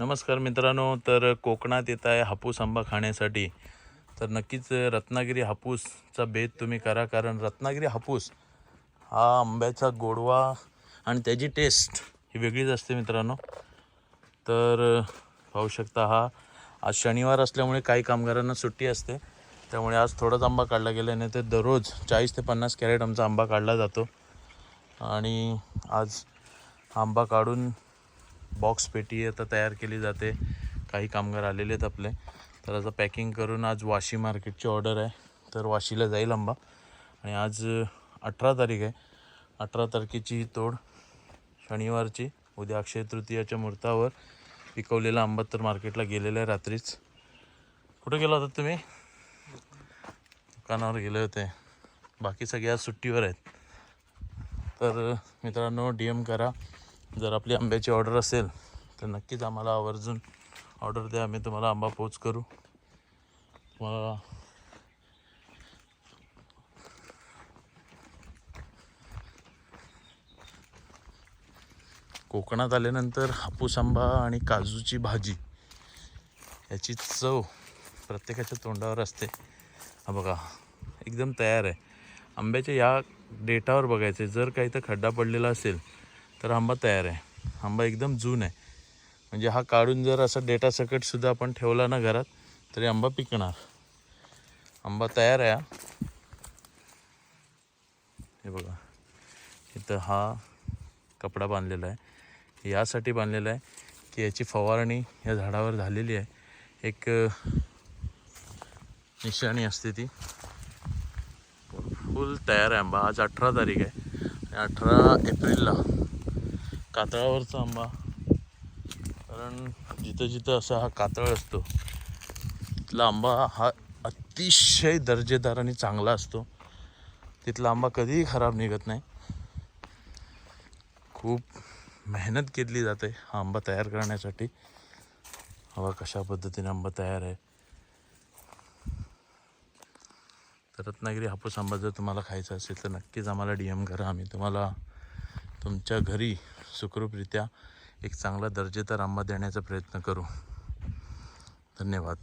नमस्कार मित्रांनो, तर कोकणात येत आहे हापूस आंबा खाण्यासाठी. तर नक्कीच रत्नागिरी हापूसचा बेत तुम्ही करा, कारण रत्नागिरी हापूस हा आंब्याचा गोडवा आणि त्याची टेस्ट ही वेगळीच असते मित्रांनो. तर पाहू शकता, हा आज शनिवार असल्यामुळे काही कामगारांना सुट्टी असते, त्यामुळे आज थोडाच आंबा काढला गेला. नाही तर दररोज 40 ते 50 कॅरेट आमचा आंबा काढला जातो. आणि आज आंबा काढून बॉक्स पेटी आता तयार केली जाते. काही कामगार आलेले आहेत आपले, तर आता पॅकिंग करून आज वाशी मार्केटची ऑर्डर आहे, तर वाशीला जाईल आंबा. आणि आज 18 तारीख आहे. 18 तारखेची ही तोड शनिवारची. उद्या अक्षय तृतीयाच्या मुहूर्तावर पिकवलेला आंबा तर मार्केटला गेलेला आहे रात्रीच. कुठे गेला होता तुम्ही? दुकानावर गेले होते. बाकी सगळे आज सुट्टीवर आहेत. तर मित्रांनो, DM करा जर आपली आंब्याची ऑर्डर असेल तर नक्कीच आम्हाला आवर्जून ऑर्डर द्या, आम्ही तुम्हाला आंबा पोच करू. तुम्हाला कोकणात आल्यानंतर हापूस आंबा आणि काजूची भाजी याची चव प्रत्येकाच्या तोंडावर असते. हा बघा, एकदम तयार आहे. आंब्याच्या या डेटावर बघायचे, जर काही तर खड्डा पडलेला असेल तर आंबा तयार आहे. आंबा एकदम जून आहे, म्हणजे हा काढून जर असा डेटा सकट सुद्धा आपण ठेवला ना घरात तरी आंबा पिकणार. आंबा तयार आहे. हे बघा, इथं हा कपडा बांधलेला आहे. यासाठी बांधलेला आहे की याची फवारणी या झाडावर झालेली आहे. एक निशाणी असते ती. फुल तयार आहे आंबा. आज 18 तारीख आहे आणि 18 एप्रिलला कातळावरचा आंबा, कारण जिथं जिथं असा हा कातळ असतो तिथला आंबा हा अतिशय दर्जेदार आणि चांगला असतो. तिथला आंबा कधीही खराब निघत नाही. खूप मेहनत घेतली जाते हा आंबा तयार करण्यासाठी. हवा कशा पद्धतीने आंबा तयार आहे. तर रत्नागिरी हापूस आंबा जर तुम्हाला खायचा असेल तर नक्कीच आम्हाला DM करा. आम्ही तुम्हाला तुमच्या घरी सुखरूपरित्या एक चांगला दर्जेदार आंबा देण्याचा प्रयत्न करू. धन्यवाद.